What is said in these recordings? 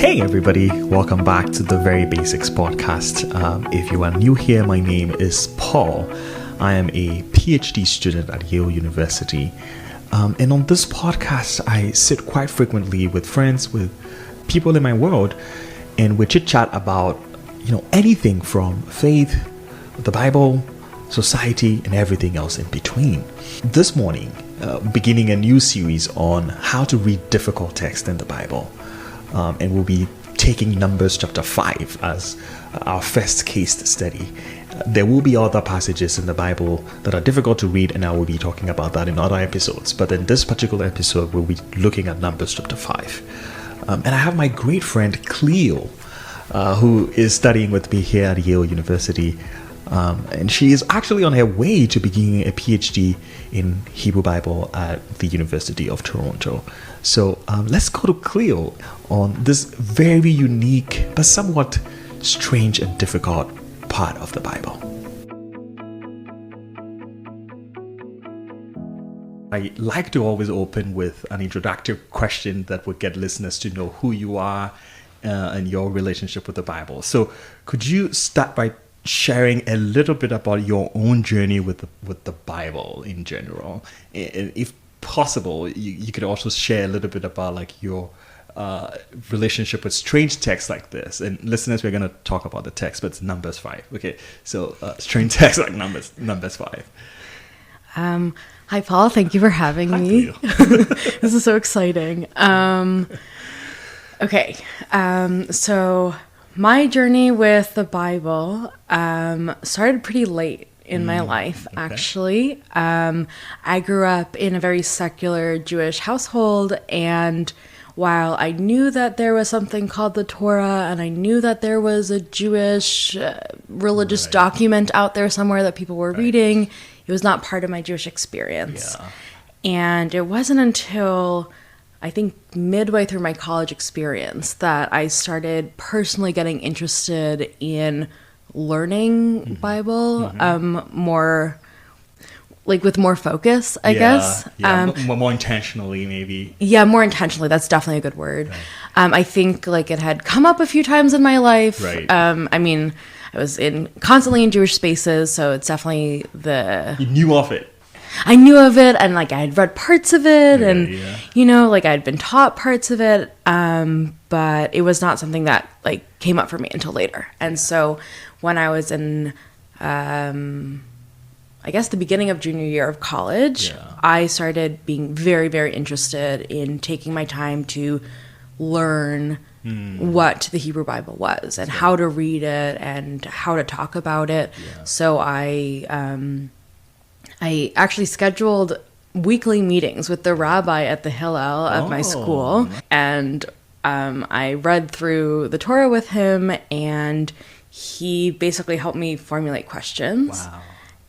Hey everybody, welcome back to the Very Basics podcast. If you are new here, my name is Paul. I am a PhD student at Yale University. And on this podcast, I sit quite frequently with friends, with people in my world, and we chit-chat about, anything from faith, the Bible, society, and everything else in between. This morning, beginning a new series on how to read difficult text in the Bible. And we'll be taking Numbers chapter 5 as our first case study. There will be other passages in the Bible that are difficult to read, and I will be talking about that in other episodes. But in this particular episode, we'll be looking at Numbers chapter 5. And I have my great friend Cliel, who is studying with me here at Yale University. And she is actually on her way to beginning a PhD in Hebrew Bible at the University of Toronto. So let's go to Cliel on this very unique but somewhat strange and difficult part of the Bible. I like to always open with an introductory question that would get listeners to know who you are and your relationship with the Bible. So could you start by sharing a little bit about your own journey with the Bible in general? And if possible, you could also share a little bit about your relationship with strange texts like this. And listeners, we're going to talk about the text, but it's Numbers 5. Okay, so strange texts like Numbers 5. Hi, Paul. Thank you for having me. This is so exciting. Okay, so my journey with the Bible started pretty late in my life, actually. I grew up in a very secular Jewish household, and while I knew that there was something called the Torah, and I knew that there was a Jewish religious document out there somewhere that people were reading, it was not part of my Jewish experience. Yeah. And it wasn't until I think midway through my college experience that I started personally getting interested in learning Bible, more with more focus, I guess. More intentionally, maybe. Yeah, more intentionally. That's definitely a good word. Right. I think it had come up a few times in my life. Right. I was constantly in Jewish spaces, so it's definitely You knew of it. I knew of it, and I had read parts of it, I had been taught parts of it, but it was not something that came up for me until later. And so when I was in, I guess the beginning of junior year of college, I started being very, very interested in taking my time to learn what the Hebrew Bible was and how to read it and how to talk about it. Yeah. So I actually scheduled weekly meetings with the rabbi at the Hillel of my school, and I read through the Torah with him, and he basically helped me formulate questions. Wow.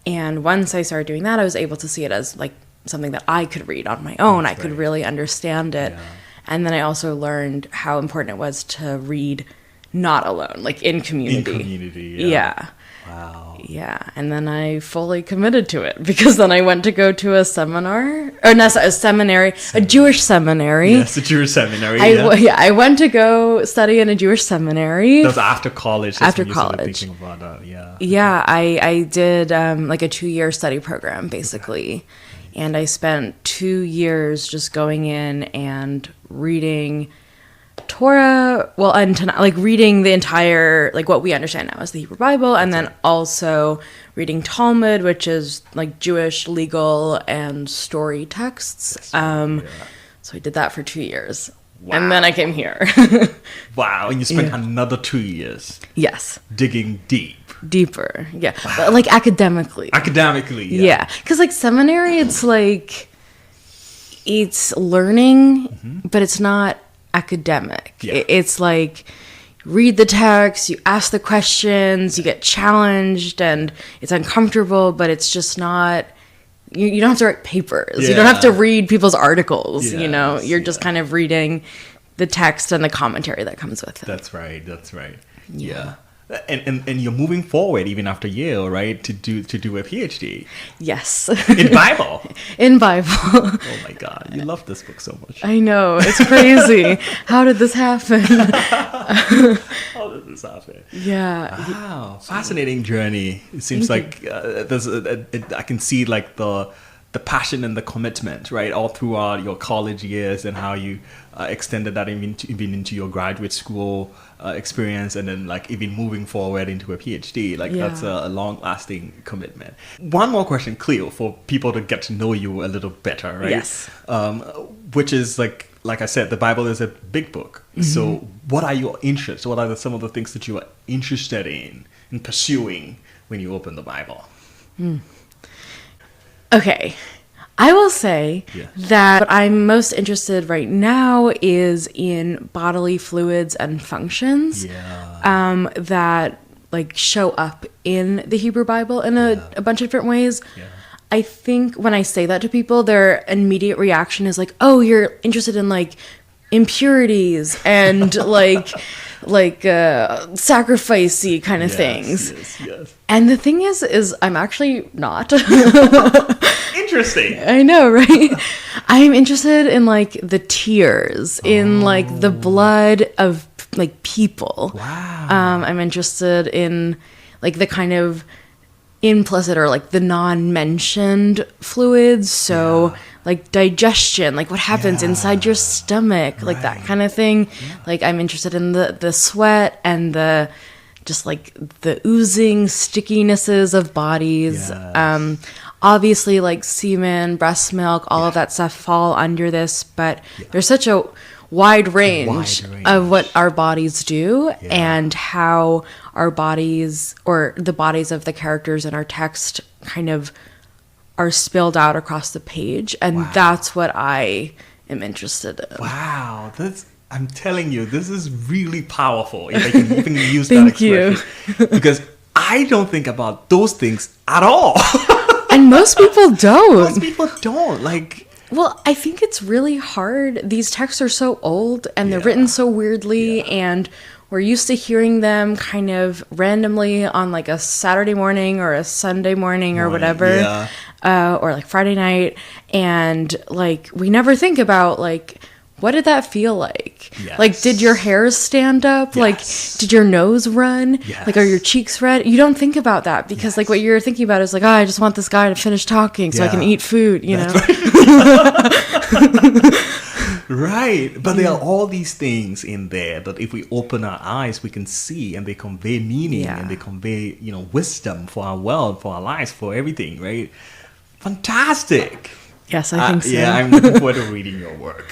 And once I started doing that, I was able to see it as something that I could read on my own. I could really understand it. Yeah. And then I also learned how important it was to read not alone, in community. In community, yeah. Wow. Yeah, and then I fully committed to it because then I went to go to a seminar, or not a seminary, a Jewish seminary. Yes, a Jewish seminary. I went to go study in a Jewish seminary. That was after college. After college. Thinking about that, yeah. Yeah, I did a 2-year study program basically, okay. And I spent 2 years just going in and reading Torah, reading the entire, what we understand now as the Hebrew Bible, and then also reading Talmud, which is Jewish legal and story texts. So I did that for 2 years. Wow. And then I came here. Wow, and you spent another 2 years. Yes. Digging deeper, yeah. Wow. But academically. Yeah. Because seminary, it's it's learning, but it's not academic. Yeah. It's read the text, you ask the questions, you get challenged, and it's uncomfortable, but it's just not, you don't have to write papers. Yeah. You don't have to read people's articles, you're just kind of reading the text and the commentary that comes with it. That's right. Yeah. And you're moving forward even after Yale, right? To do a PhD Yes. in Bible. In Bible. Oh my God, you love this book so much. I know, it's crazy. How did this happen? How did this happen? Yeah. Wow, fascinating journey. It seems like there's I can see like the passion and the commitment, right, all throughout your college years, and how you extended that even into your graduate school experience, and then like even moving forward into a PhD. Like that's a long-lasting commitment. One more question, Cliel, for people to get to know you a little better, right? Yes. Which is like I said, the Bible is a big book. Mm-hmm. So what are your interests? What are some of the things that you are interested in pursuing when you open the Bible? Okay. I will say that what I'm most interested right now is in bodily fluids and functions that like show up in the Hebrew Bible in a bunch of different ways. Yeah. I think when I say that to people, their immediate reaction is like, "Oh, you're interested in like impurities and like sacrificey kind of things." Yes. And the thing is I'm actually not. Interesting. I know, right? I'm interested in like the tears, in like the blood of like people. Wow. I'm interested in like the kind of implicit or like the non-mentioned fluids. So like digestion, like what happens inside your stomach, like that kind of thing. Yeah. Like I'm interested in the sweat and the just like the oozing stickinesses of bodies. Yes. Obviously like semen, breast milk, all of that stuff fall under this, but there's such a wide range of what our bodies do and how our bodies or the bodies of the characters in our text kind of are spilled out across the page. And that's what I am interested in. Wow. I'm telling you, this is really powerful. If I can even use that expression. Thank you. Because I don't think about those things at all. And most people don't. Most people don't. Like, well, I think it's really hard. These texts are so old and they're written so weirdly, and we're used to hearing them kind of randomly on like a Saturday morning or a Sunday morning or whatever, or like Friday night, and like we never think about like, what did that feel like? Yes. Like, did your hairs stand up? Yes. Like, did your nose run? Yes. Like, are your cheeks red? You don't think about that because, like, what you're thinking about is like, oh, I just want this guy to finish talking so I can eat food, you know? Right. But there are all these things in there that if we open our eyes, we can see, and they convey meaning and they convey, wisdom for our world, for our lives, for everything, right? Fantastic. Yes, I think so. Yeah, I'm looking forward to reading your work.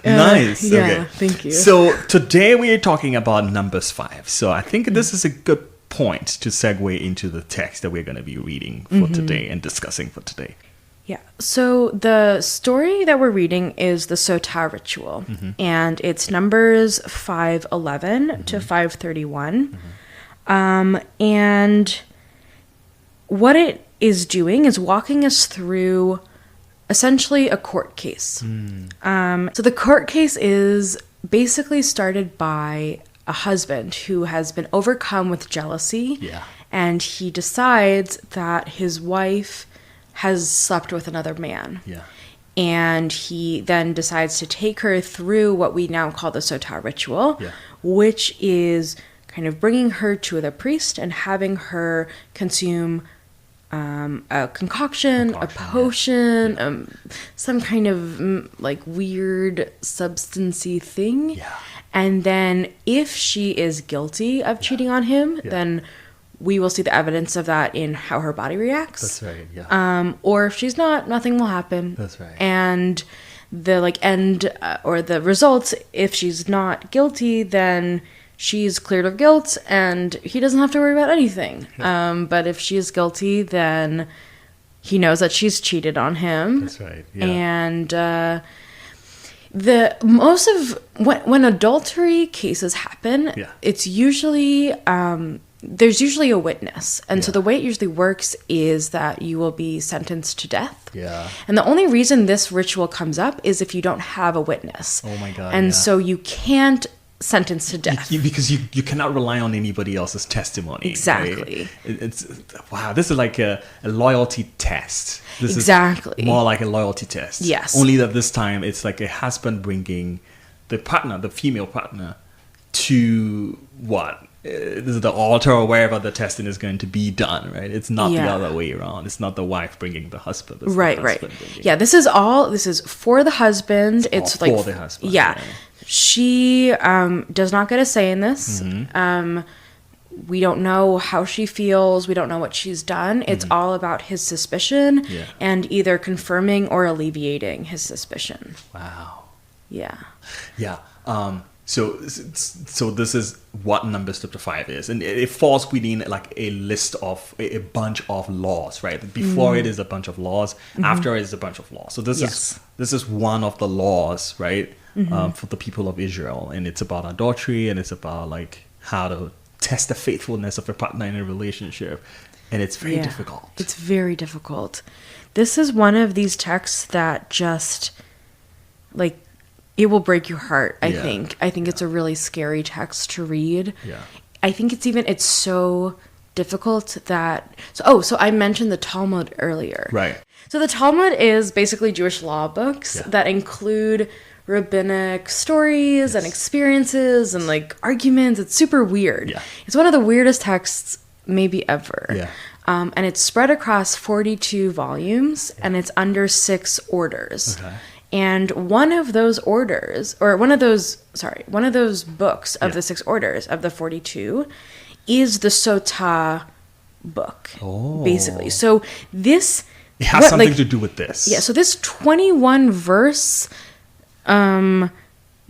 Nice. Yeah, okay. Thank you. So today we are talking about Numbers 5. So I think this is a good point to segue into the text that we're going to be reading for today and discussing for today. Yeah. So the story that we're reading is the Sotah ritual, and it's Numbers 5:11 to 5:31. And what it is doing is walking us through essentially a court case. So the court case is basically started by a husband who has been overcome with jealousy, and he decides that his wife has slept with another man. And he then decides to take her through what we now call the Sotah ritual, which is kind of bringing her to the priest and having her consume a concoction, a potion, some kind of like weird substancy thing. And then if she is guilty of cheating on him, then we will see the evidence of that in how her body reacts. That's right. Or if she's not, nothing will happen. That's right. And the end or the results, if she's not guilty, then she's cleared of guilt and he doesn't have to worry about anything. But if she is guilty, then he knows that she's cheated on him. That's right. And when adultery cases happen, it's usually there's usually a witness. And so the way it usually works is that you will be sentenced to death. And the only reason this ritual comes up is if you don't have a witness. Oh my God. And so you can't sentenced to death. Because you cannot rely on anybody else's testimony. Exactly. Right? Wow, this is like a loyalty test. This Exactly. is more like a loyalty test. Yes. Only that this time it's like a husband bringing the partner, the female partner, to what? This is the altar or wherever the testing is going to be done, right? It's not the other way around. It's not the wife bringing the husband. It's Right. the husband bringing. Yeah, this is for the husband. It's like for the husband. Yeah. She does not get a say in this. We don't know how she feels. We don't know what she's done. It's all about his suspicion and either confirming or alleviating his suspicion. Wow. Yeah. Yeah. So this is what Numbers chapter 5 is, and it falls within like a list of a bunch of laws, right? Before it is a bunch of laws, after it is a bunch of laws. So this is one of the laws, right, for the people of Israel, and it's about adultery, and it's about like how to test the faithfulness of a partner in a relationship, and it's very difficult. It's very difficult. This is one of these texts that just like. It will break your heart, I think. I think it's a really scary text to read. Yeah. I think it's so difficult that... So I mentioned the Talmud earlier. Right. So the Talmud is basically Jewish law books that include rabbinic stories and experiences and like arguments. It's super weird. Yeah. It's one of the weirdest texts maybe ever. Yeah. And it's spread across 42 volumes and it's under 6 orders. Okay. And one of those books of the 6 orders of the 42 is the Sotah book, basically. So this... It has something to do with this. Yeah, so this 21 verse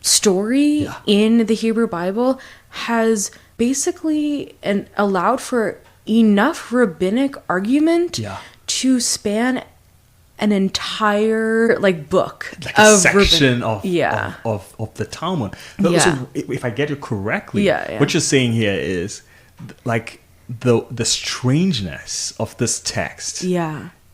story in the Hebrew Bible has basically allowed for enough rabbinic argument to span an entire like book, like a section of the Talmud. So if I get it correctly, what you're saying here is like the strangeness of this text,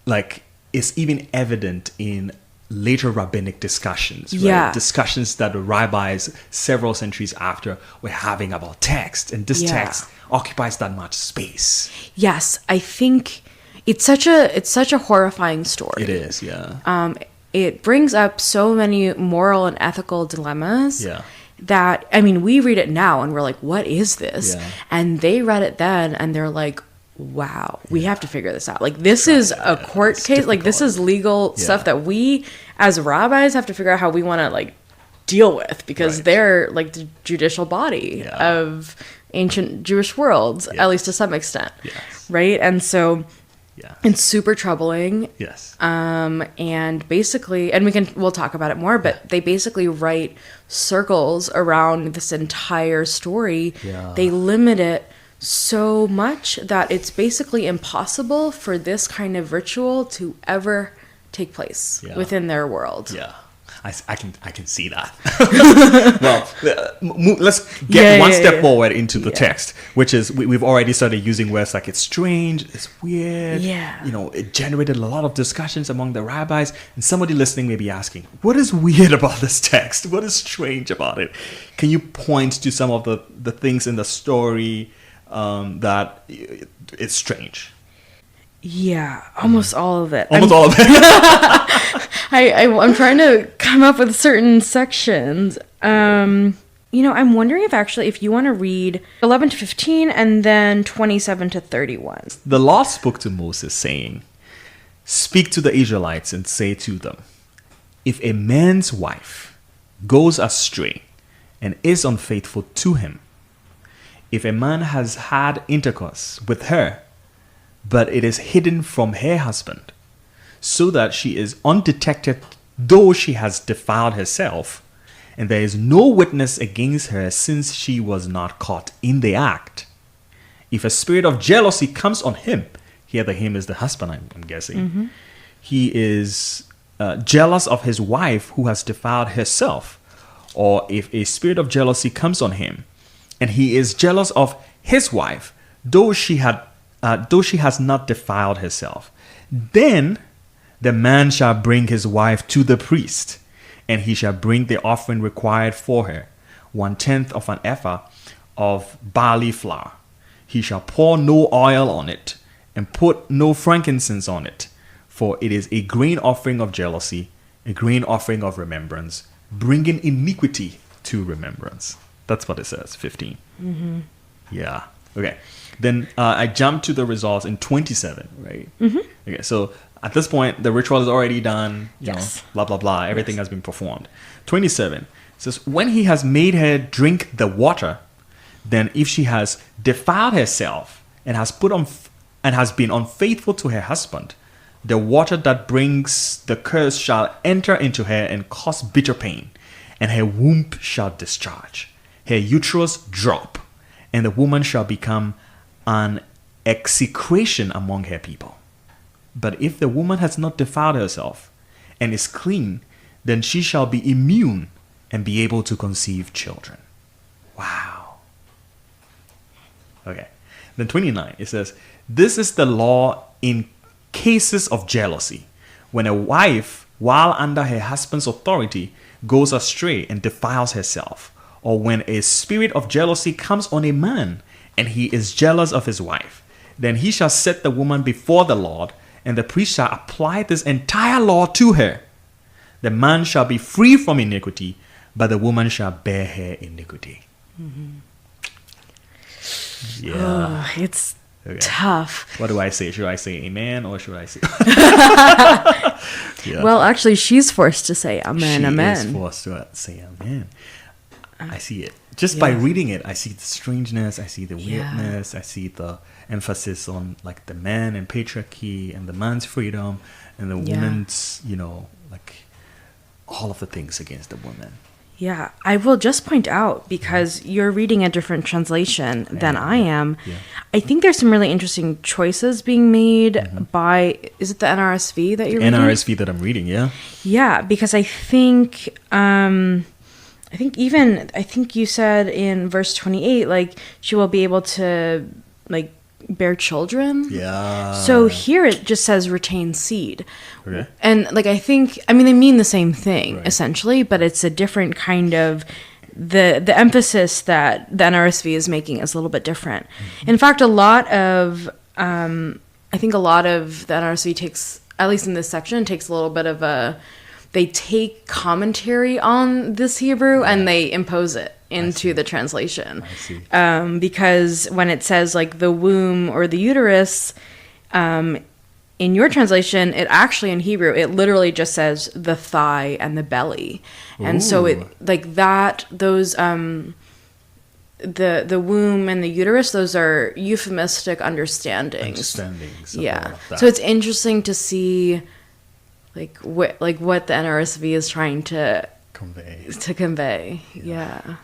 like is even evident in later rabbinic discussions, right? Discussions that the rabbis several centuries after were having about text, and this text occupies that much space. Yes, I think. It's such a horrifying story. It is, yeah. It brings up so many moral and ethical dilemmas. Yeah. That I mean, we read it now and we're like, "What is this?" Yeah. And they read it then and they're like, "Wow, we have to figure this out." Like this is a court case. Difficult. Like this is legal stuff that we, as rabbis, have to figure out how we want to like deal with because they're like the judicial body of ancient Jewish world, at least to some extent, right? And so. Yeah. It's super troubling. Yes. And basically, and we'll talk about it more, but they basically write circles around this entire story. Yeah. They limit it so much that it's basically impossible for this kind of ritual to ever take place within their world. Yeah. I can see that. Well, let's get one step forward into the text, which is we've already started using words like it's strange, it's weird. Yeah. You know, it generated a lot of discussions among the rabbis, and somebody listening may be asking, what is weird about this text? What is strange about it? Can you point to some of the things in the story that it's strange? Yeah, almost all of it. All of it. I'm trying to come up with certain sections. I'm wondering if you want to read 11 to 15 and then 27 to 31. The Lord spoke to Moses, saying, "Speak to the Israelites and say to them, if a man's wife goes astray and is unfaithful to him, if a man has had intercourse with her, but it is hidden from her husband, so that she is undetected though she has defiled herself, and there is no witness against her since she was not caught in the act. If a spirit of jealousy comes on him," here the him is the husband, I'm guessing, "he is jealous of his wife who has defiled herself. Or if a spirit of jealousy comes on him, and he is jealous of his wife, though she has not defiled herself, then the man shall bring his wife to the priest, and he shall bring the offering required for her. 1/10 of an ephah of barley flour. He shall pour no oil on it, and put no frankincense on it, for it is a grain offering of jealousy, a grain offering of remembrance, bringing iniquity to remembrance. That's what it says, 15. Mm-hmm. Yeah. Okay. Then I jump to the results in 27, right? Mm-hmm. Okay, so at this point, the ritual is already done, you know, Yes. blah, blah, blah. Everything has been performed. 27 says, when he has made her drink the water, then if she has defiled herself and has and has been unfaithful to her husband, the water that brings the curse shall enter into her and cause bitter pain, and her womb shall discharge, her uterus drop, and the woman shall become an execration among her people. But if the woman has not defiled herself and is clean, then she shall be immune and be able to conceive children. Wow. Okay. Then 29, it says, this is the law in cases of jealousy, when a wife, while under her husband's authority, goes astray and defiles herself, or when a spirit of jealousy comes on a man, and he is jealous of his wife, then he shall set the woman before the Lord, and the priest shall apply this entire law to her. The man shall be free from iniquity, but the woman shall bear her iniquity. Mm-hmm. Yeah. Oh, it's Okay. tough. What do I say? Should I say amen or should I say? Yeah. Well, actually, she's forced to say amen, She amen. is forced to say amen. I see it. Just by reading it, I see the strangeness, I see the weirdness, I see the emphasis on like the man and patriarchy and the man's freedom and the woman's, you know, like all of the things against the woman. Yeah, I will just point out, because you're reading a different translation than I am, I think there's some really interesting choices being made by, is it the NRSV that you're reading? NRSV that I'm reading, yeah. Yeah, because I think you said in verse 28, like, she will be able to, like, bear children. Yeah. So here it just says retain seed. Okay. And like, I mean, they mean the same thing essentially, but it's a different kind of, the emphasis that the NRSV is making is a little bit different. Mm-hmm. In fact, I think a lot of the NRSV takes, at least in this section, takes a little bit of they take commentary on this Hebrew and they impose it into the translation. I see. Because when it says like the womb or the uterus, in your translation, it actually in Hebrew, it literally just says the thigh and the belly. And so it like that, those, the womb and the uterus, those are euphemistic understandings. Yeah. So it's interesting to see like what the NRSV is trying to convey. Yeah.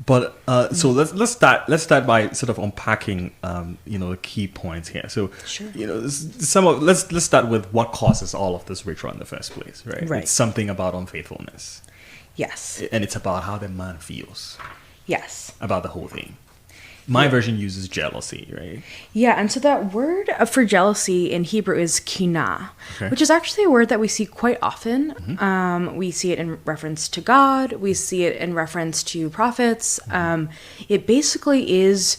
But so let's start by sort of unpacking the key points here. So let's start with what causes all of this ritual in the first place, right? It's something about unfaithfulness. Yes. And it's about how the man feels. Yes. About the whole thing. My version uses jealousy, right? Yeah, and so that word for jealousy in Hebrew is kinah, which is actually a word that we see quite often. Mm-hmm. We see it in reference to God. We see it in reference to prophets. Mm-hmm. It basically is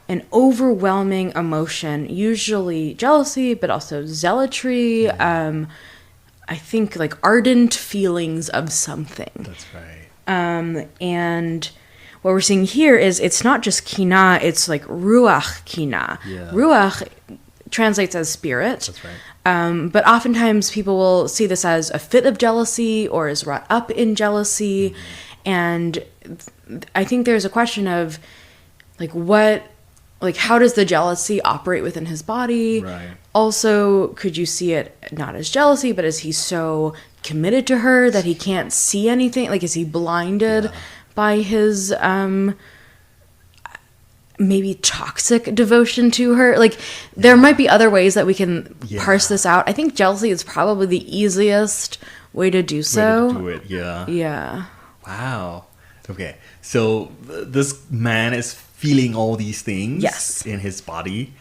an overwhelming emotion, usually jealousy, but also zealotry. Mm-hmm. I think like ardent feelings of something. That's right. And what we're seeing here is it's not just kinah, it's like ruach kinah. Yeah. Ruach translates as spirit. That's right. But oftentimes people will see this as a fit of jealousy or is wrought up in jealousy. Mm-hmm. And I think there's a question of how does the jealousy operate within his body? Right. Also, could you see it not as jealousy, but is he so committed to her that he can't see anything? Like, is he blinded by his maybe toxic devotion to her? Like, there might be other ways that we can parse this out. I think jealousy is probably the easiest way to do so. Way to do it, yeah. Yeah. Wow. Okay. So this man is feeling all these things in his body.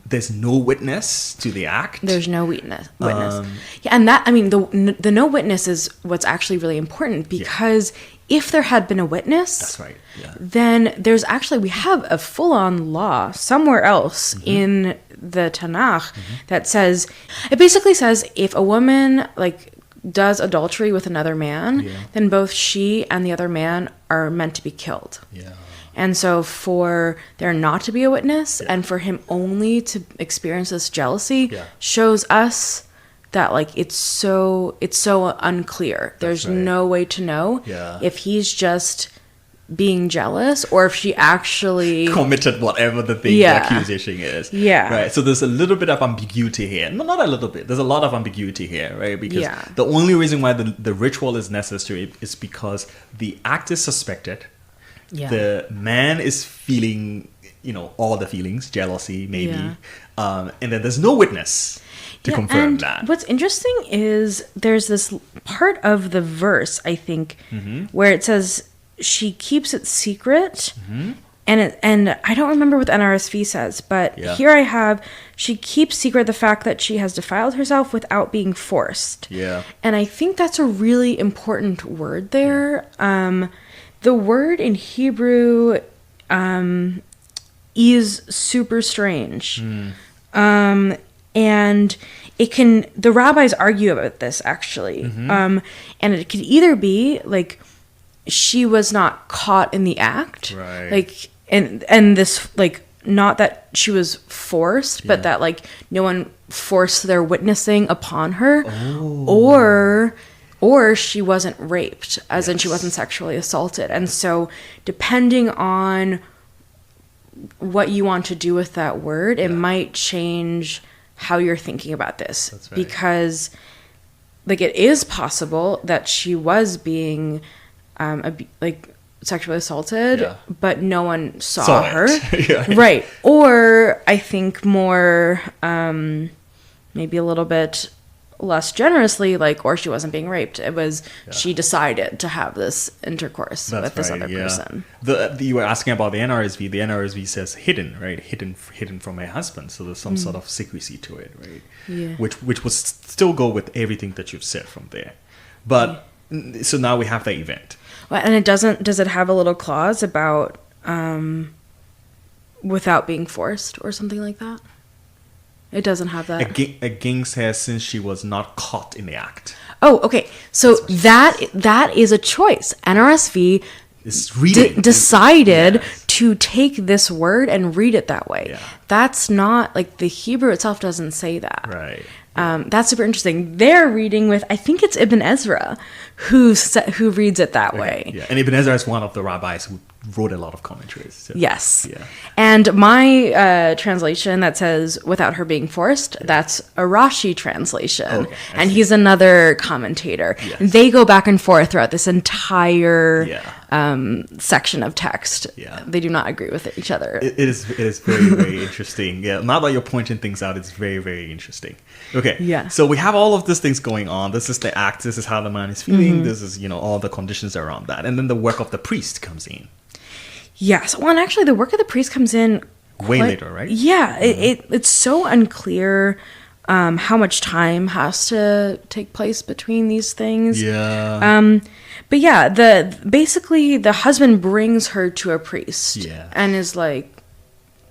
there's no witness to the act. There's no witness. Yeah, and that, I mean, the no witness is what's actually really important, because if there had been a witness, that's right. Yeah. Then we have a full-on law somewhere else in the Tanakh that says, it basically says, if a woman like does adultery with another man, then both she and the other man are meant to be killed. Yeah. And so for there not to be a witness and for him only to experience this jealousy shows us that like it's so unclear. There's no way to know if he's just being jealous or if she actually committed whatever the accusation is. Yeah. Right. So there's a little bit of ambiguity here. No, not a little bit. There's a lot of ambiguity here, right? Because the only reason why the ritual is necessary is because the act is suspected. Yeah. The man is feeling, all the feelings, jealousy, maybe. Yeah. And then there's no witness to confirm that. What's interesting is there's this part of the verse, I think, where it says she keeps it secret. And I don't remember what the NRSV says, but here I have, she keeps secret the fact that she has defiled herself without being forced. Yeah. And I think that's a really important word there. The word in Hebrew is super strange. And the rabbis argue about this, actually. And it could either be like she was not caught in the act. Right. Like, and this, like, not that she was forced, but that, like, no one forced their witnessing upon her. Or she wasn't raped, as in she wasn't sexually assaulted. And so depending on what you want to do with that word, it might change how you're thinking about this. That's right. Because, like, it is possible that she was being, sexually assaulted, but no one saw her. Right. Or I think more, maybe a little bit less generously, like, or she wasn't being raped. It was she decided to have this intercourse with this other person. You were asking about the NRSV. The NRSV says hidden, right? Hidden from my husband. So there's some sort of secrecy to it, right? Yeah. Which would still go with everything that you've said from there. But so now we have the event. Well, and it doesn't. Does it have a little clause about without being forced or something like that? It doesn't have that. Again says since she was not caught in the act. Oh, okay. So that is a choice. NRSV decided to take this word and read it that way. Yeah. That's not, like, the Hebrew itself doesn't say that. Right. That's super interesting. They're reading with, I think it's Ibn Ezra, who reads it that way. Yeah, and Ibn Ezra is one of the rabbis who wrote a lot of commentaries. So. Yes. Yeah. And my translation that says without her being forced, that's a Rashi translation. Okay, and he's another commentator. Yes. They go back and forth throughout this entire section of text. Yeah. They do not agree with each other. It is very, very interesting. Yeah. Now that you're pointing things out, it's very, very interesting. Okay. Yeah. So we have all of these things going on. This is the act. This is how the man is feeling. This is, all the conditions around that. And then the work of the priest comes in. Yes. Well, and actually the work of the priest comes in way later, right? Yeah. It's so unclear how much time has to take place between these things. Yeah. But yeah, basically the husband brings her to a priest and is like,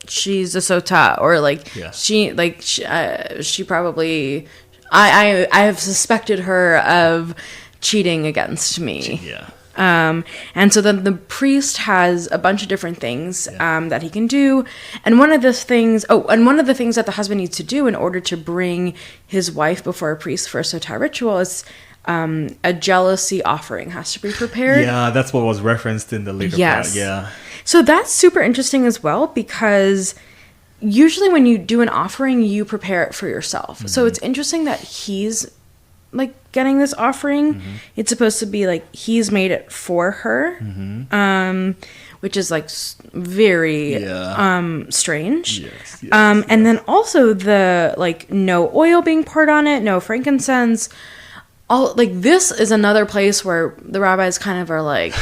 she's a sotah, or like she probably, I have suspected her of cheating against me. Yeah. And so then the priest has a bunch of different things that he can do, and one of the things that the husband needs to do in order to bring his wife before a priest for a sotah ritual is a jealousy offering has to be prepared. Yeah, that's what was referenced in the later part. Yeah. So that's super interesting as well, because usually when you do an offering, you prepare it for yourself. Mm-hmm. So it's interesting that he's like getting this offering. Mm-hmm. It's supposed to be like he's made it for her, which is like very strange. Yes, and then also the like no oil being poured on it, no frankincense. All like this is another place where the rabbis kind of are like,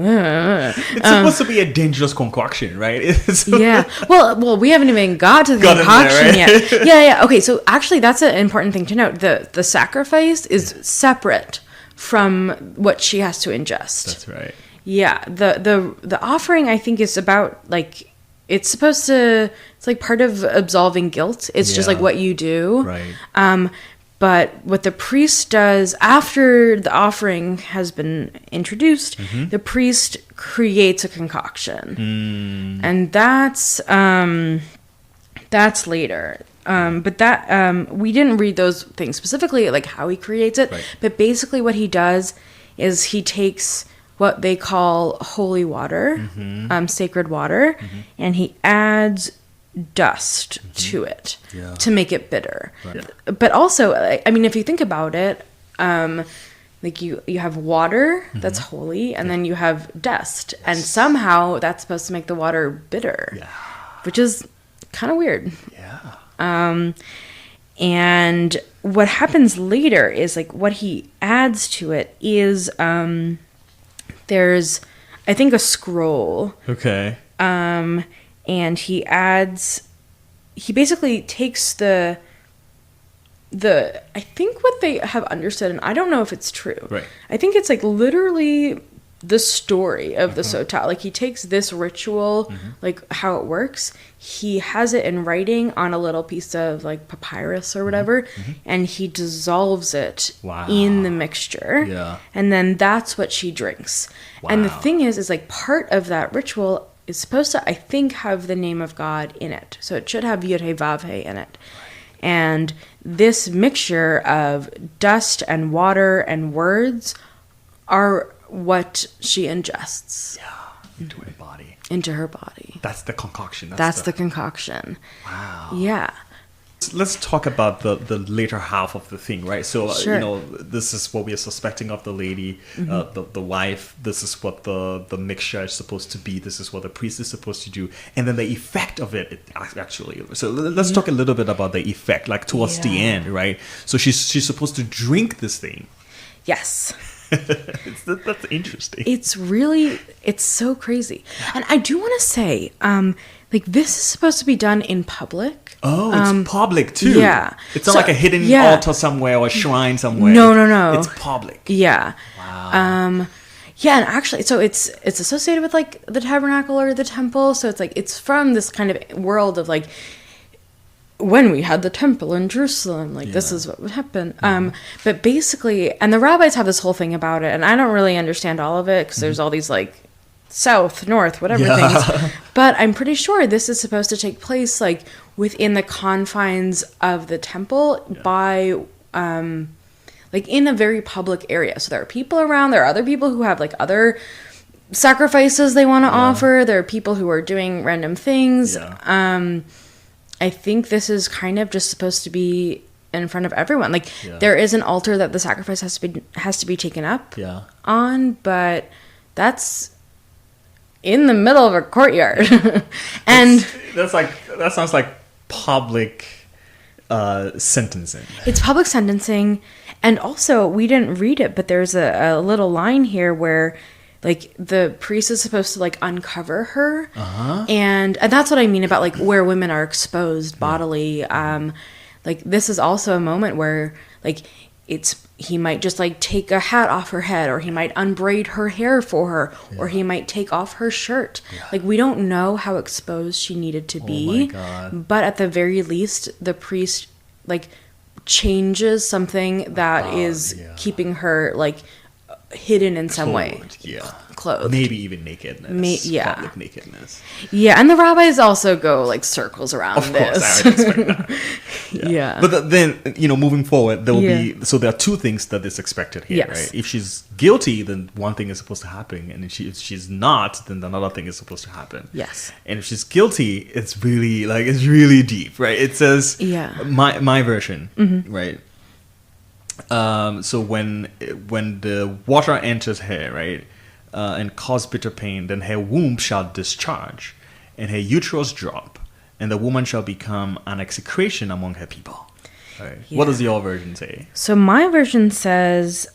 It's supposed to be a dangerous concoction, right? Yeah. Well, we haven't even got to the concoction yet. Yeah. Okay, so actually that's an important thing to note. The sacrifice is separate from what she has to ingest. That's right. Yeah. The offering, I think, is about like it's like part of absolving guilt. It's just like what you do. Right. But what the priest does after the offering has been introduced, the priest creates a concoction, and that's later. But that we didn't read those things specifically, like how he creates it. Right. But basically, what he does is he takes what they call holy water, sacred water, and he adds dust to it to make it bitter. Right. But also, I mean, if you think about it, like you have water that's holy, and then you have dust, and somehow that's supposed to make the water bitter, which is kind of weird. Yeah. And what happens later is like what he adds to it is there's, I think, a scroll. Okay. And he basically takes the I think what they have understood, and I don't know if it's true. Right. I think it's like literally the story of the Sotah. Like he takes this ritual, like how it works, he has it in writing on a little piece of like papyrus or whatever, and he dissolves it in the mixture. Yeah. And then that's what she drinks. Wow. And the thing is like part of that ritual is supposed to, I think, have the name of God in it. So it should have Yud-Heh-Vav-Heh in it. And this mixture of dust and water and words are what she ingests. Yeah, into her body. Into her body. That's the concoction. That's the concoction. Wow. Yeah. Let's talk about the later half of the thing, right? So, Sure. this is what we are suspecting of the lady, the wife. This is what the mixture is supposed to be. This is what the priest is supposed to do. And then the effect of it actually. So let's talk a little bit about the effect, like towards the end, right? So she's supposed to drink this thing. Yes. That's interesting. It's so crazy. And I do want to say, like this is supposed to be done in public. Oh, it's public too. Yeah. It's not like a hidden altar somewhere or a shrine somewhere. No. It's public. Yeah. Wow. Yeah, and actually, so it's associated with like the tabernacle or the temple. So it's like it's from this kind of world of like when we had the temple in Jerusalem, like this is what would happen. But basically, and the rabbis have this whole thing about it, and I don't really understand all of it because there's all these like south, north, whatever things. But I'm pretty sure this is supposed to take place like within the confines of the temple by like in a very public area. So there are people around, there are other people who have like other sacrifices they want to offer. There are people who are doing random things. I think this is kind of just supposed to be in front of everyone. Like there is an altar that the sacrifice has to be taken up on, but that's in the middle of a courtyard. And that sounds like public sentencing. It's public sentencing. And also, we didn't read it, but there's a little line here where like the priest is supposed to like uncover her. And that's what I mean about like where women are exposed bodily. Like this is also a moment where like he might just like take a hat off her head, or he might unbraid her hair for her, or he might take off her shirt. Like we don't know how exposed she needed to be. Oh my God. But at the very least, the priest like changes something that is keeping her like hidden in some way. Clothed. Maybe even nakedness. Public nakedness. Yeah, and the rabbis also go like circles around Of this. course, I would expect that. But then, moving forward, there will be... So there are two things that is expected here, right? If she's guilty, then one thing is supposed to happen. And if she's not, then another thing is supposed to happen. Yes. And if she's guilty, it's really deep, right? It says... My version, right? So when the water enters her, right, and cause bitter pain, then her womb shall discharge, and her uterus drop, and the woman shall become an execration among her people. Right. What does your version say? So my version says,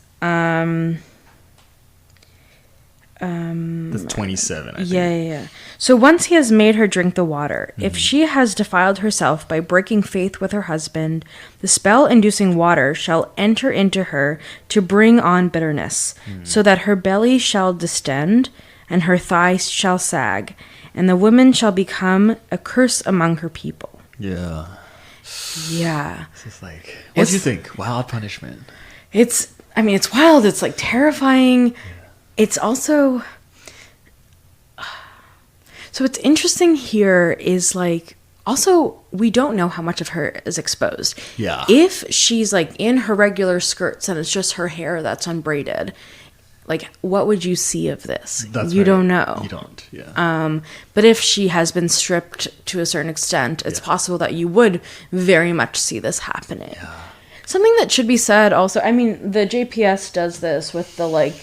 That's 27, I think. Yeah. So once he has made her drink the water, if she has defiled herself by breaking faith with her husband, the spell-inducing water shall enter into her to bring on bitterness, so that her belly shall distend, and her thighs shall sag, and the woman shall become a curse among her people. Yeah. Yeah. It's like, what do you think? Wild punishment. It's wild. It's like terrifying. Yeah. It's also... So what's interesting here is like, also, we don't know how much of her is exposed. Yeah. If she's like in her regular skirts and it's just her hair that's unbraided, like, what would you see of this? You don't know. You don't, yeah. But if she has been stripped to a certain extent, it's possible that you would very much see this happening. Yeah. Something that should be said also, I mean, the JPS does this with the, like,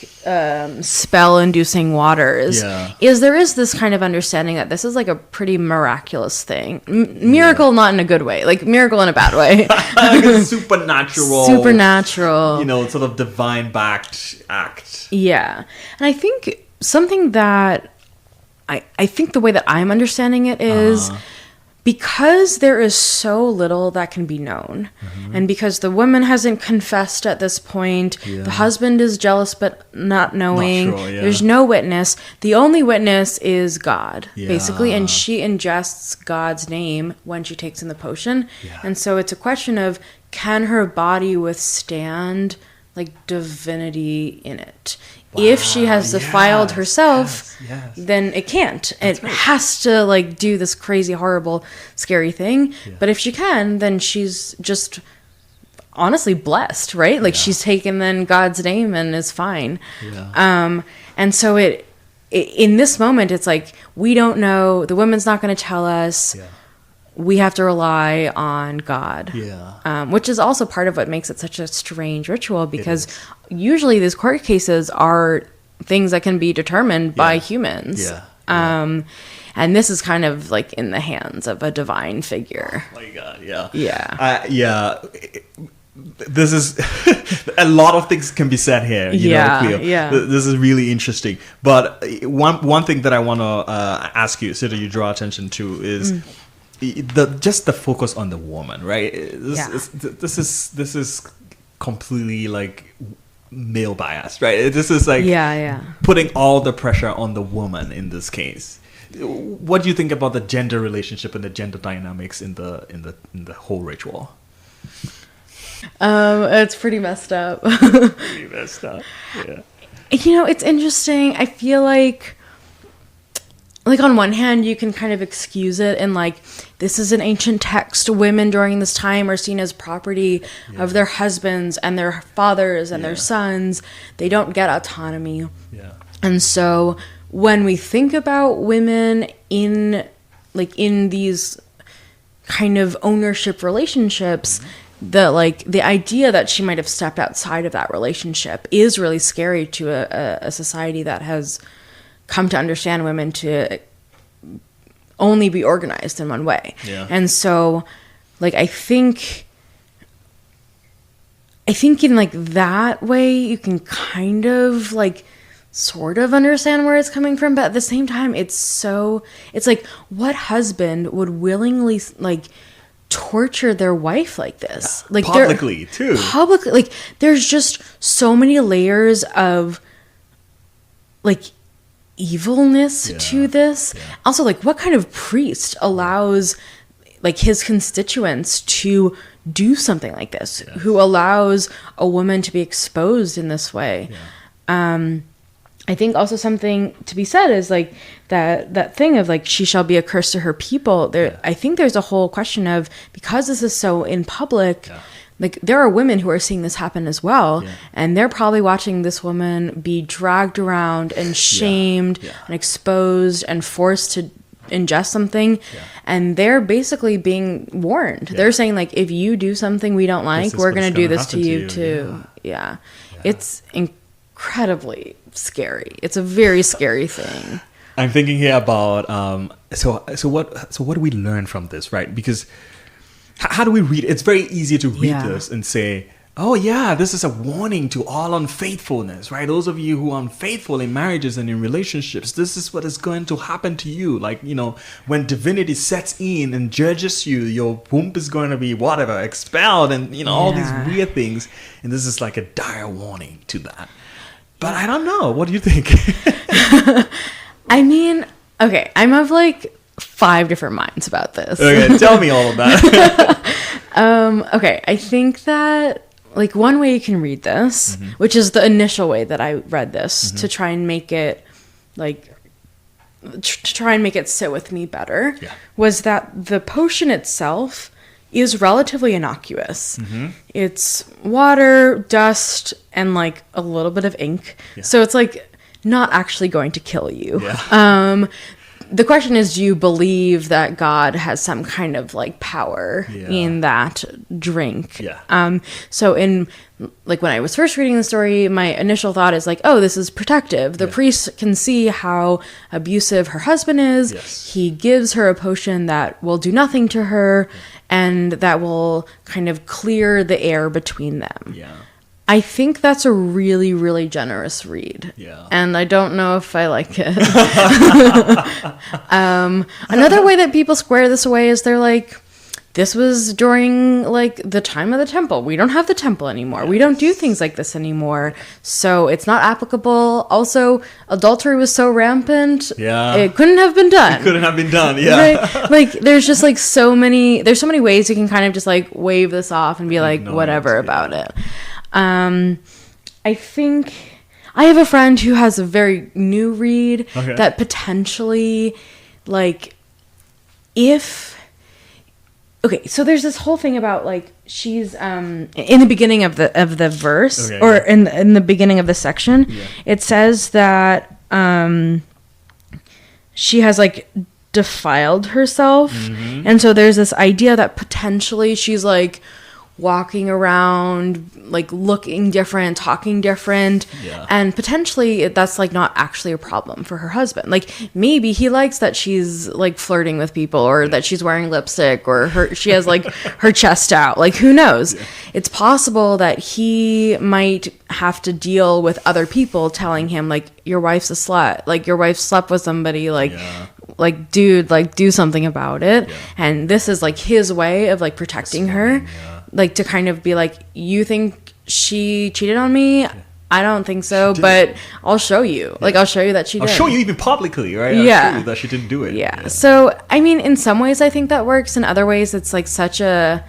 spell-inducing waters, is there is this kind of understanding that this is, like, a pretty miraculous thing. Miracle, not in a good way. Like, miracle in a bad way. Like a supernatural. Supernatural. Sort of divine-backed act. Yeah. And I think something that... I think the way that I'm understanding it is... Because there is so little that can be known, and because the woman hasn't confessed at this point, the husband is jealous but not knowing, there's no witness. The only witness is God, basically, and she ingests God's name when she takes in the potion. And so it's a question of, can her body withstand, like, divinity in it? Wow, if she has defiled herself, then it can't. It has to, like, do this crazy, horrible, scary thing. But if she can, then she's just honestly blessed, right? Like, she's taken then God's name and is fine. And so it in this moment, it's like, we don't know. The woman's not going to tell us. We have to rely on God, which is also part of what makes it such a strange ritual, because usually these court cases are things that can be determined by humans. And this is kind of like in the hands of a divine figure. Oh my God, This is a lot of things can be said here. You know, Cliel. This is really interesting. But one thing that I want to ask you, so that you draw attention to, is the focus on the woman, right? This is completely like male bias, right? This is like putting all the pressure on the woman in this case. What do you think about the gender relationship and the gender dynamics in the whole ritual? It's pretty messed up. You know, it's interesting. I feel like on one hand, you can kind of excuse it and like, this is an ancient text. Women during this time are seen as property of their husbands and their fathers and their sons. They don't get autonomy. And so when we think about women in these kind of ownership relationships, the idea that she might have stepped outside of that relationship is really scary to a society that has come to understand women to only be organized in one way. And so, like, I think in like that way you can kind of like sort of understand where it's coming from, but at the same time it's like, what husband would willingly like torture their wife like this? Like publicly, like there's just so many layers of like evilness to this. Also, like, what kind of priest allows like his constituents to do something like this, who allows a woman to be exposed in this way? I think also something to be said is like that thing of like, she shall be a curse to her people. I think there's a whole question of, because this is so in public, like there are women who are seeing this happen as well, and they're probably watching this woman be dragged around and shamed and exposed and forced to ingest something, and they're basically being warned. They're saying like, if you do something we don't like, we're going to do this to you too. It's incredibly scary. It's a very scary thing. I'm thinking here about so what do we learn from this, right? Because how do we read? It's very easy to read this and say, Oh yeah, this is a warning to all unfaithfulness, right? Those of you who are unfaithful in marriages and in relationships, this is what is going to happen to you. Like, when divinity sets in and judges you, your womb is going to be whatever, expelled, and all these weird things. And this is like a dire warning to that. But I don't know. What do you think? I mean, okay, I'm of like 5 different minds about this. Okay, tell me all of that. Okay, I think that like one way you can read this, which is the initial way that I read this to try and make it like to try and make it sit with me better, was that the potion itself is relatively innocuous. It's water, dust, and like a little bit of ink. So it's like not actually going to kill you. The question is, do you believe that God has some kind of like power in that drink? So in like when I was first reading the story, my initial thought is like, oh, this is protective. The priest can see how abusive her husband is. He gives her a potion that will do nothing to her and that will kind of clear the air between them. I think that's a really, really generous read. And I don't know if I like it. Another way that people square this away is they're like, this was during like the time of the temple. We don't have the temple anymore. We don't do things like this anymore. So it's not applicable. Also, adultery was so rampant. It couldn't have been done. Right? Like there's just like there's so many ways you can kind of just like wave this off and be like, whatever about it. I think I have a friend who has a very new read that potentially like so there's this whole thing about like she's in the beginning of the verse in the beginning of the section it says that she has like defiled herself and so there's this idea that potentially she's like walking around like looking different, talking different, and potentially that's like not actually a problem for her husband. Like maybe he likes that she's like flirting with people or that she's wearing lipstick or she has like her chest out. Like who knows? It's possible that he might have to deal with other people telling him like your wife's a slut, like your wife slept with somebody, like dude, like do something about it. And this is like his way of like protecting her. Like to kind of be like, you think she cheated on me? I don't think so, but I'll show you. Like I'll show you that she did. I'll show you even publicly, right? I'll show you that she didn't do it. So I mean, in some ways I think that works. In other ways it's like such a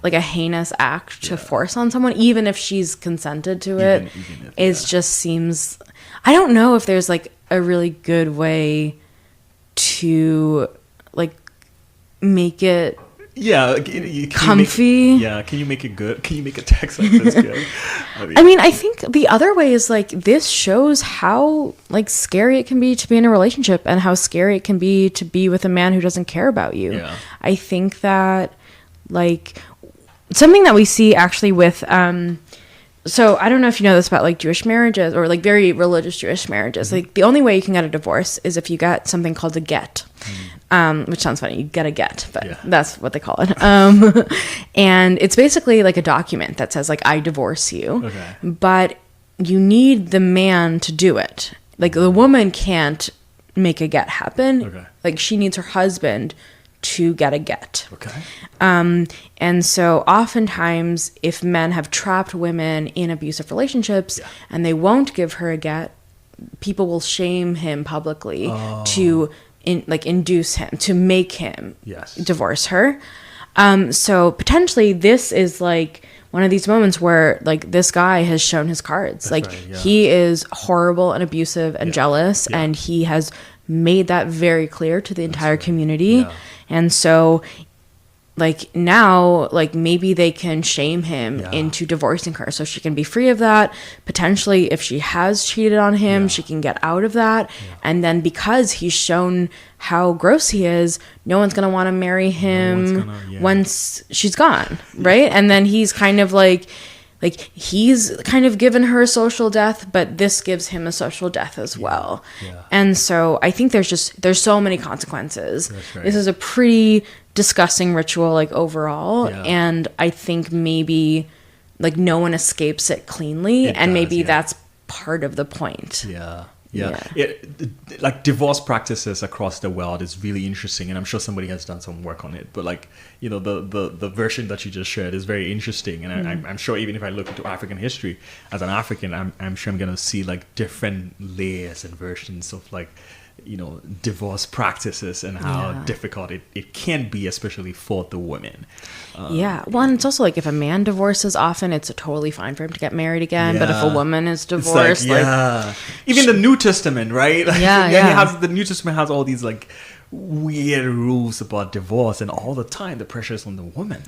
heinous act to force on someone, even if she's consented to it. It just seems, I don't know if there's like a really good way to like make it comfy. Can you make it good? Can you make a text like this good? I mean, I think the other way is like this shows how like scary it can be to be in a relationship and how scary it can be to be with a man who doesn't care about you. I think that like something that we see actually with so I don't know if you know this about like Jewish marriages or like very religious Jewish marriages. Like the only way you can get a divorce is if you get something called a get. Which sounds funny. You get a get, but that's what they call it. And it's basically like a document that says like, I divorce you, but you need the man to do it. Like the woman can't make a get happen. Like she needs her husband to get a get. And so oftentimes if men have trapped women in abusive relationships and they won't give her a get, people will shame him publicly to induce him, to make him divorce her. So potentially this is like one of these moments where like this guy has shown his cards. He is horrible and abusive and jealous, and he has made that very clear to the entire community. And so like now, like maybe they can shame him into divorcing her so she can be free of that. Potentially if she has cheated on him, she can get out of that. And then because he's shown how gross he is, no one's going to want to marry him once she's gone. Right. And then he's kind of like he's kind of given her a social death, but this gives him a social death as well. And so I think there's so many consequences. This is a pretty disgusting ritual, like overall. And I think maybe like no one escapes it cleanly, and maybe yeah. that's part of the point. Yeah. Like divorce practices across the world is really interesting, and I'm sure somebody has done some work on it. But like, you know, the version that you just shared is very interesting, and I'm sure even if I look into African history as an African, I'm sure I'm gonna see like different layers and versions of like, you know, divorce practices and how difficult it can be, especially for the women. Well, and it's also like if a man divorces often, it's totally fine for him to get married again. But if a woman is divorced, even the New Testament, right? Like, the New Testament has all these like weird rules about divorce, and all the time the pressure is on the woman.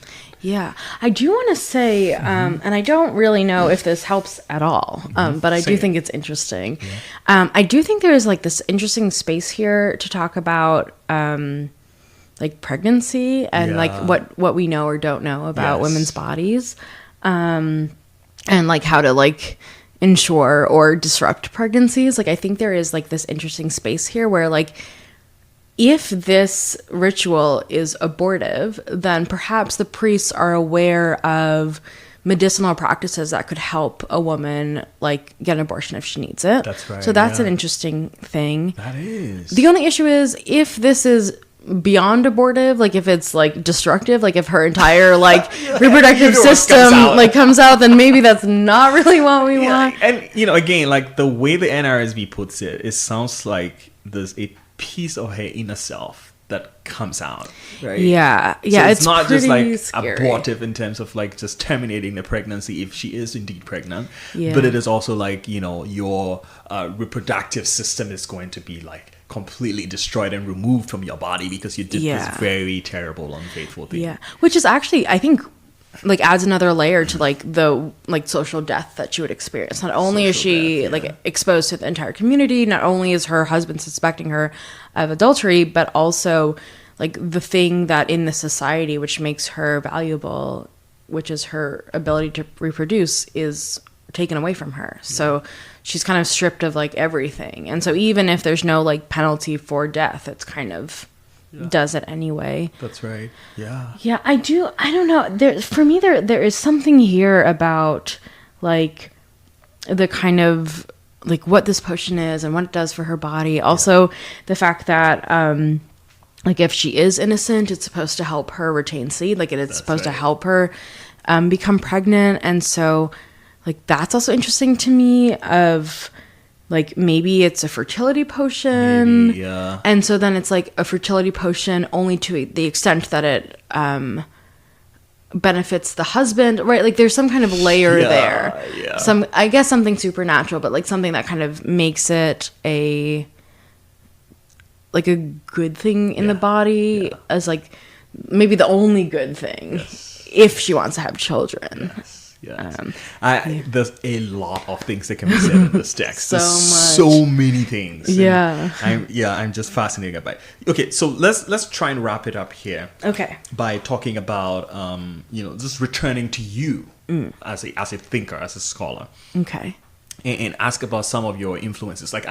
I do want to say, and I don't really know if this helps at all, but I do think it's interesting. I do think there is like this interesting space here to talk about like pregnancy and like what we know or don't know about women's bodies, and like how to like ensure or disrupt pregnancies. Like I think there is like this interesting space here where like, if this ritual is abortive, then perhaps the priests are aware of medicinal practices that could help a woman like get an abortion if she needs it. That's right. So that's an interesting thing. That is. The only issue is if this is beyond abortive, like if it's like destructive, like if her entire like reproductive system comes out, then maybe that's not really what we want. And you know, again, like the way the NRSV puts it sounds like there's a piece of her inner self that comes out, right? So it's not just like scary. Abortive in terms of like just terminating the pregnancy if she is indeed pregnant, but it is also like, you know, your reproductive system is going to be like completely destroyed and removed from your body because you did this very terrible, unfaithful thing. Which is actually, I think, like adds another layer to like the like social death that she would experience. Not only is she like exposed to the entire community, not only is her husband suspecting her of adultery, but also like the thing that in the society which makes her valuable, which is her ability to reproduce, is taken away from her. So she's kind of stripped of like everything. And so even if there's no like penalty for death, it's kind of does it anyway. That's right. I don't know, for me there is something here about like the kind of like what this potion is and what it does for her body. Also the fact that like if she is innocent, it's supposed to help her retain seed, like it is supposed to help her become pregnant. And so like that's also interesting to me, of like maybe it's a fertility potion, and so then it's like a fertility potion only to the extent that it benefits the husband, right? Like there's some kind of layer there, some, I guess, something supernatural, but like something that kind of makes it a like a good thing in the body, as like maybe the only good thing if she wants to have children. There's a lot of things that can be said in this text. So many things. I'm just fascinated by it. Okay, so let's try and wrap it up here. Okay. By talking about you know, just returning to you as a thinker, as a scholar. Okay. And ask about some of your influences. Like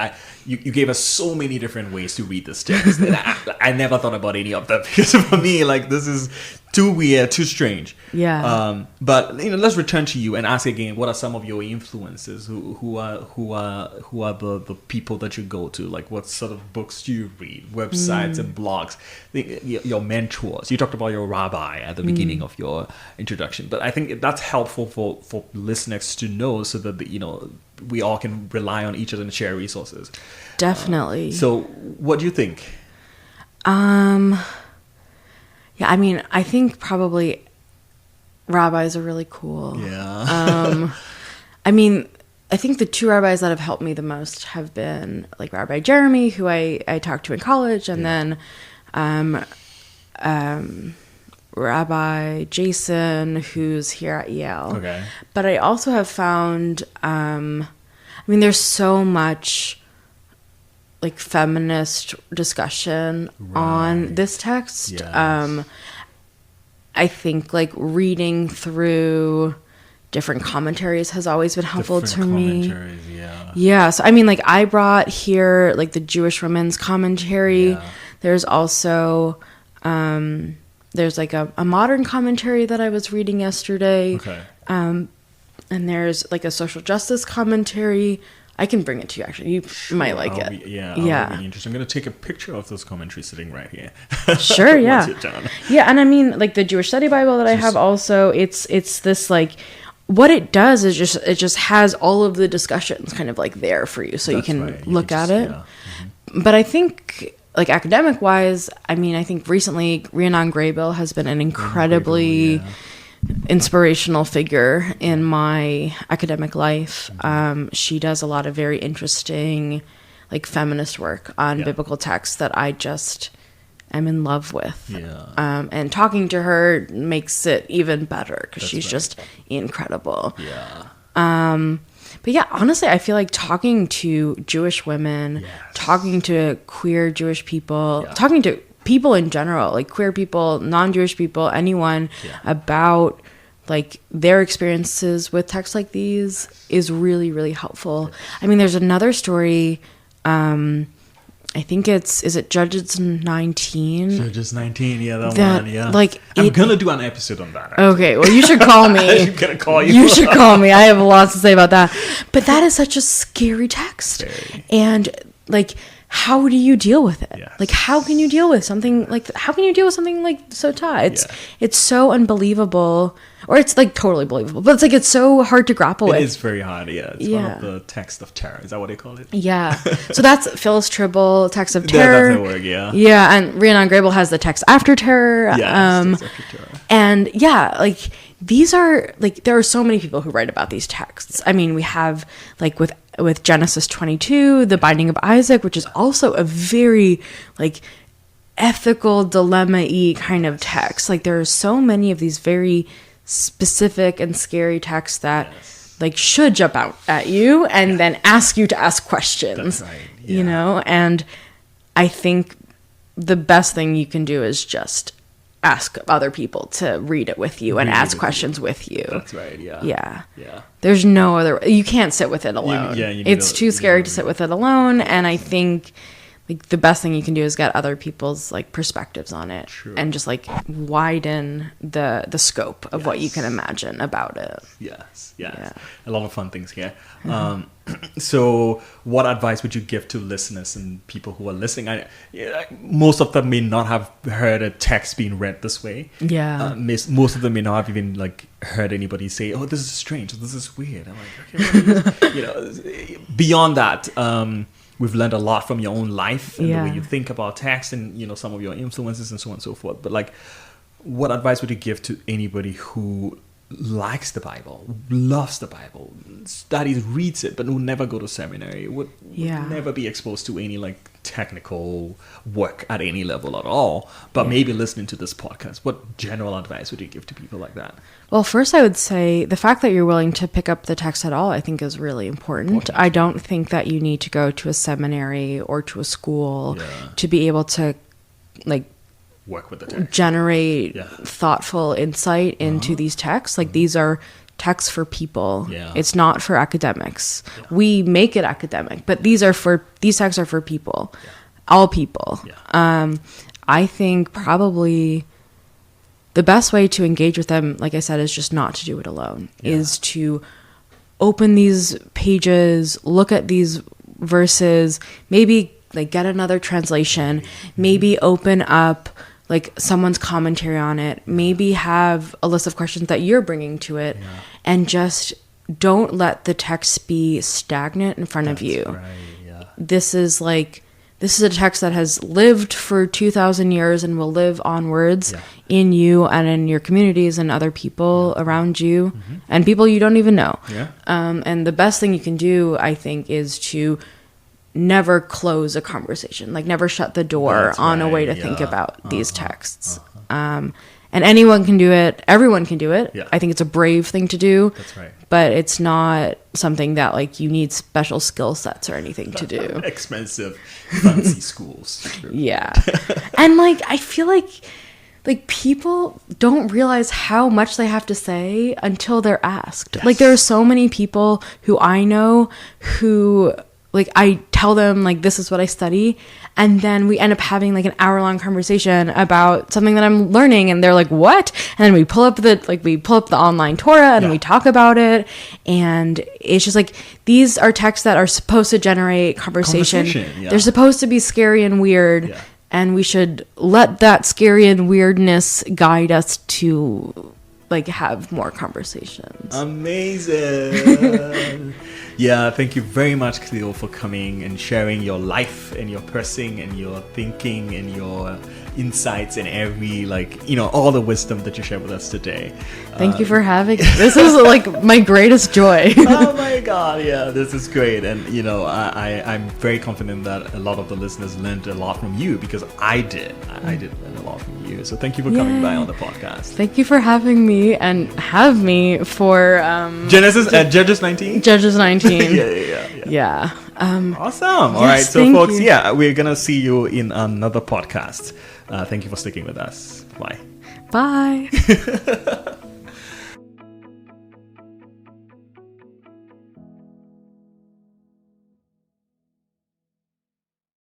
you gave us so many different ways to read this text, and I never thought about any of them, because for me, like, this is too weird, too strange. But you know, let's return to you and ask again. What are some of your influences? Who are the people that you go to? Like, what sort of books do you read? Websites and blogs. Your mentors. You talked about your rabbi at the beginning of your introduction, but I think that's helpful for listeners to know, so that you know, we all can rely on each other and share resources. Definitely. So what do you think? Yeah, I mean, I think probably rabbis are really cool. I mean, I think the two rabbis that have helped me the most have been like Rabbi Jeremy, who I talked to in college, and then Rabbi Jason, who's here at Yale. Okay. But I also have found, I mean, there's so much like feminist discussion on this text. I think like reading through different commentaries has always been helpful to me. So I mean, like I brought here like the Jewish Women's Commentary. There's also there's like a modern commentary that I was reading yesterday. And there's like a social justice commentary. I can bring it to you, actually. You might like it. I'll be interested. I'm going to take a picture of those commentaries sitting right here. Sure, yeah. Once you're done. Yeah, and I mean, like the Jewish Study Bible that I have also, it's this like, what it does is it just has all of the discussions kind of like there for you, so you can look at it. Yeah. Mm-hmm. But I think, like academic wise, I mean, I think recently Rhiannon Graybill has been an incredibly inspirational figure in my academic life. She does a lot of very interesting like feminist work on biblical texts that I just am in love with. And talking to her makes it even better because she's just incredible. But yeah, honestly, I feel like talking to Jewish women, talking to queer Jewish people, talking to people in general, like queer people, non-Jewish people, anyone, about like their experiences with texts like these is really, really helpful. I mean, there's another story, I think is it Judges 19? Judges 19, that one, yeah. Like, I'm gonna do an episode on that. Actually. Okay, well, you should call me. I'm gonna call you. You should call me. I have lots to say about that. But that is such a scary text. And, like, how do you deal with it? Like, how can you deal with something like Sotah? It's so unbelievable. Or it's like totally believable, but it's like it's so hard to grapple with. It is very hard, It's one of the texts of terror. Is that what they call it? Yeah. So that's Phyllis Tribble, Text of Terror. That's the word, Yeah, and Rhiannon Graybill has the Text After Terror. Text After Terror. And like these are like there are so many people who write about these texts. I mean, we have like with Genesis 22, the Binding of Isaac, which is also a very like ethical dilemma-y kind of text. Like there are so many of these very specific and scary texts that like should jump out at you and then ask you to ask questions. That's right. You know, and I think the best thing you can do is just ask other people to read it with you and ask questions with you. That's right. Yeah. There's no other, you can't sit with it alone. It's too scary to sit with it alone. And I think like the best thing you can do is get other people's like perspectives on it. And just like widen the scope of what you can imagine about it. A lot of fun things here. So what advice would you give to listeners and people who are listening? Most of them may not have heard a text being read this way. Most of them may not have even like heard anybody say, oh, this is strange, this is weird. I'm like, okay, beyond that, we've learned a lot from your own life and the way you think about text and, some of your influences and so on and so forth. But like, what advice would you give to anybody who likes the Bible, loves the Bible, studies, reads it, but will never go to seminary, would never be exposed to any like technical work at any level at all, but maybe listening to this podcast? What general advice would you give to people like that? Well, first I would say the fact that you're willing to pick up the text at all, I think is really important. I don't think that you need to go to a seminary or to a school to be able to like work with the text, generate thoughtful insight into these texts. Like these are texts for people. It's not for academics. We make it academic, but these texts are for people, all people. I think probably the best way to engage with them, like I said, is just not to do it alone, is to open these pages, look at these verses, maybe like get another translation, maybe open up like someone's commentary on it, maybe have a list of questions that you're bringing to it, and just don't let the text be stagnant in front of you. This is a text that has lived for 2,000 years and will live onwards in you and in your communities and other people around you and people you don't even know. And the best thing you can do, I think, is to never close a conversation, like never shut the door on a way to think about these texts. And anyone can do it. Everyone can do it. I think it's a brave thing to do. That's right. But it's not something that like you need special skill sets or anything to do. Expensive, fancy schools. And like I feel like people don't realize how much they have to say until they're asked. Like there are so many people who I know who like I tell them like this is what I study, and then we end up having like an hour-long conversation about something that I'm learning, and they're like, what? And then we pull up the online Torah and we talk about it, and it's just like these are texts that are supposed to generate conversation. They're supposed to be scary and weird, and we should let that scary and weirdness guide us to like have more conversations. Amazing. Yeah, thank you very much, Cliel, for coming and sharing your life and your person and your thinking and your insights and every, like, you know, all the wisdom that you shared with us today. Thank you for having me. This is like my greatest joy. Oh my God, yeah, this is great. And, you know, I'm very confident that a lot of the listeners learned a lot from you, because I did. I did learn a lot from you. So thank you for coming by on the podcast. Thank you for having me, and have me for Judges 19? Judges 19. Yeah. Awesome. All right. So, folks, we're going to see you in another podcast. Thank you for sticking with us. Bye. Bye.